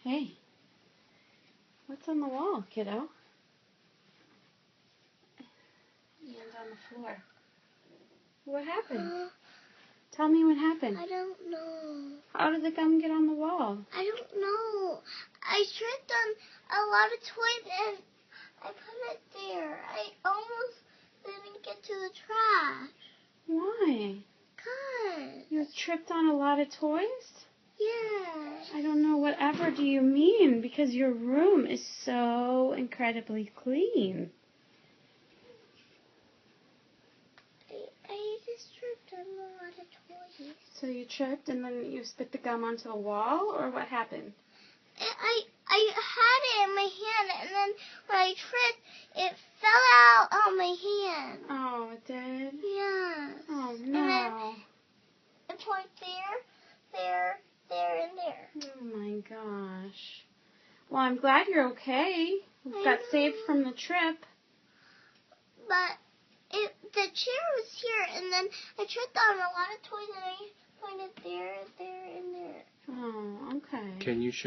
Hey, what's on the wall, kiddo? And on the floor. What happened? Tell me what happened. I don't know. How did the gum get on the wall? I don't know. I tripped on a lot of toys and I put it there. I almost didn't get to the trash. Why? 'Cause. You tripped on a lot of toys? Yeah. I don't know, whatever do you mean? Because your room is so incredibly clean. I just tripped on a lot of toys. So you tripped and then you spit the gum onto the wall, or what happened? I had it in my hand, and then when I tripped, it fell out on my hand. Oh, it did? Yeah. Oh, And then no. it's like there, and there. Oh, my gosh. Well, I'm glad you're okay. You I got know. saved from the trip. But the chair was here, and then I tripped on a lot of toys, and I pointed there, and there. Oh, okay. Can you show